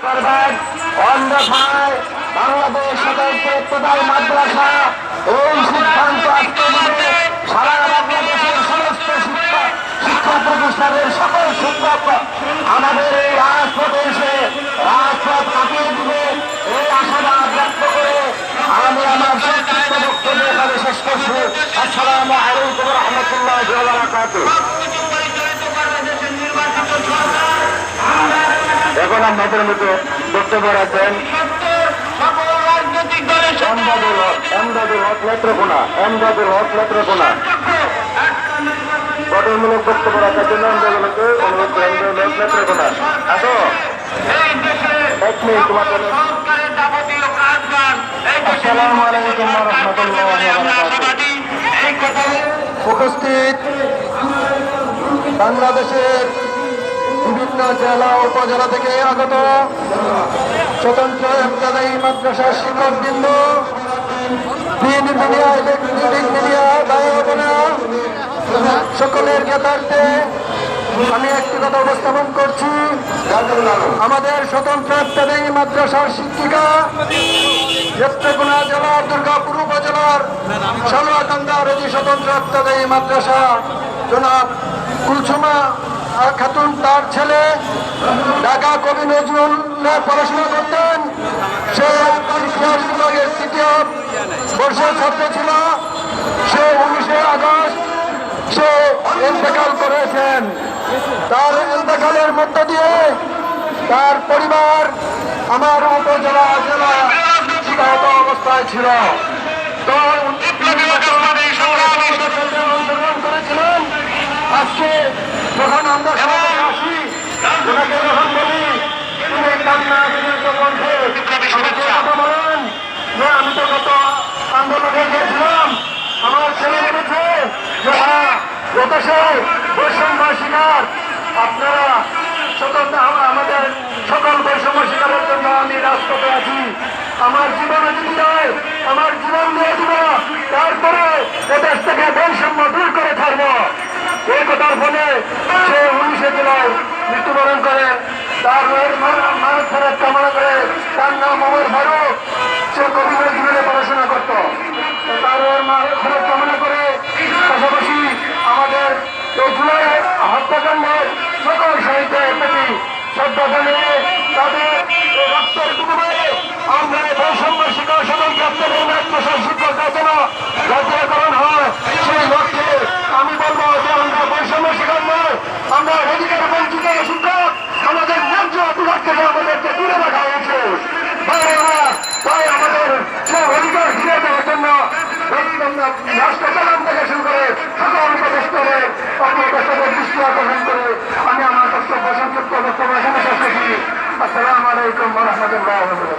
করবেন, অন্যথায় বাংলাদেশ স্বতন্ত্রতার মাদ্রাসা এই সিদ্ধান্ত আজকে নিয়ে সারা বাংলাদেশের সমস্ত শিক্ষা প্রতিষ্ঠানের সকল শিক্ষক আমাদের এই রাজপথে এসে রাজপথ কাটিয়ে দিবে এই আশাবাদ ব্যক্ত করে আমি আমার সংক্ষিপ্ত বক্তব্য এখানে শেষ করছি। আসসালামু আলাইকুম রহমতুল্লাহ বারাকাতুহু। এখন আমাদের মতো বক্তব্য রাখবেন এমদাদুল হক নেত্রকোনা। গঠনমূলক বক্তব্য রাখার জন্য আন্দোলনকে অনুরোধ করেন। নেত্রকোনা আসো, এক মিনিট তোমার জন্য। আসসালামু আলাইকুম রহমতুল্লাহ উপস্থিত বাংলাদেশের বিভিন্ন জেলা উপজেলা থেকে আগত স্বতন্ত্র ইবতেদায়ী মাদ্রাসার শিক্ষকবৃন্দ, প্রিন্ট মিডিয়া, ইলেকট্রনিক মিডিয়া, ভাই বোনেরা, সকলের জ্ঞাতার্থে আমি একটি কথা উপস্থাপন করছি। আমাদের স্বতন্ত্র ইবতেদায়ী মাদ্রাসার শিক্ষিকা নেত্রকোনা জেলার দুর্গাপুর উপজেলার সালুয়াকান্দা রোজি স্বতন্ত্র ইবতেদায়ী মাদ্রাসা জনাব কুলসুমা খাতুন, তার ছেলে ঢাকা কবি নজরুলে পড়াশোনা করতেন। সে ইতিহাস বিভাগের তৃতীয় বর্ষের ছাত্র ছিল। সে 19 আগস্ট সে ইন্তেকাল করেছেন। তার ইন্তেকালের মধ্য দিয়ে তার পরিবার আমার উপজেলা জেলা শিক্ষাগত অবস্থায় ছিল। তো অংশগ্রহণ করেছিলেন। আজকে যখন আমরা সবাই আসি, ওনাকে যখন বলি তুমি কান্না কণ্ঠে আমাকে কথা বলেন যে আমি তো গত আন্দোলনে গিয়েছিলাম, আমার ছেলে বলেছে যে হ্যাঁ এদেশে বৈষম্য শিকার আপনারা স্বতন্ত্র, আমাদের সকল বৈষম্য শিকারের জন্য আমি রাজপথে আছি। আমার জীবনে যদি দেয় আমার জীবন দিয়ে দিব, তারপরে এদেশ থেকে বৈষম্য দূর করে ছাড়বো। এই কথার ফলে সে 19 জুলাই মৃত্যুবরণ করেন। তার মানব ফেরত কামনা করে, তার নাম ওমর ফারুক। সে কবি নজরুলে পড়াশোনা করত। তার মানব ফেরত কামনা করে পাশাপাশি আমাদের এই জুলাই হত্যাকাণ্ডের সকল শহীদদের প্রতি শ্রদ্ধা জানিয়ে তাদের রক্তের বিনিময়ে আমরা বৈষম্য শিক্ষা স্বতন্ত্র মাদ্রাসার শিক্ষকদের জন্য জাতীয়করণ হয়। সেই লক্ষ্যে আমি বলবো যে আমরা বৈষম্য শিক্ষক নয়, আমরা অধিকার বঞ্চিত শিক্ষক। আমাদের ন্যায্য অধিকার থেকে আমাদেরকে দূরে রাখা হয়েছে। তাই আমাদের সে অধিকার ফিরে দেওয়ার জন্য রাষ্ট্রপ্রধান থেকে শুরু করে সকল উপদেষ্টাদের দৃষ্টি আকর্ষণ করে আমি আমার বক্তব্য সংক্ষিপ্ত বক্তব্য এখানে শেষ করছি। আসসালামু আলাইকুম ওয়া রাহমাতুল্লাহি ওয়া বারাকাতুহু।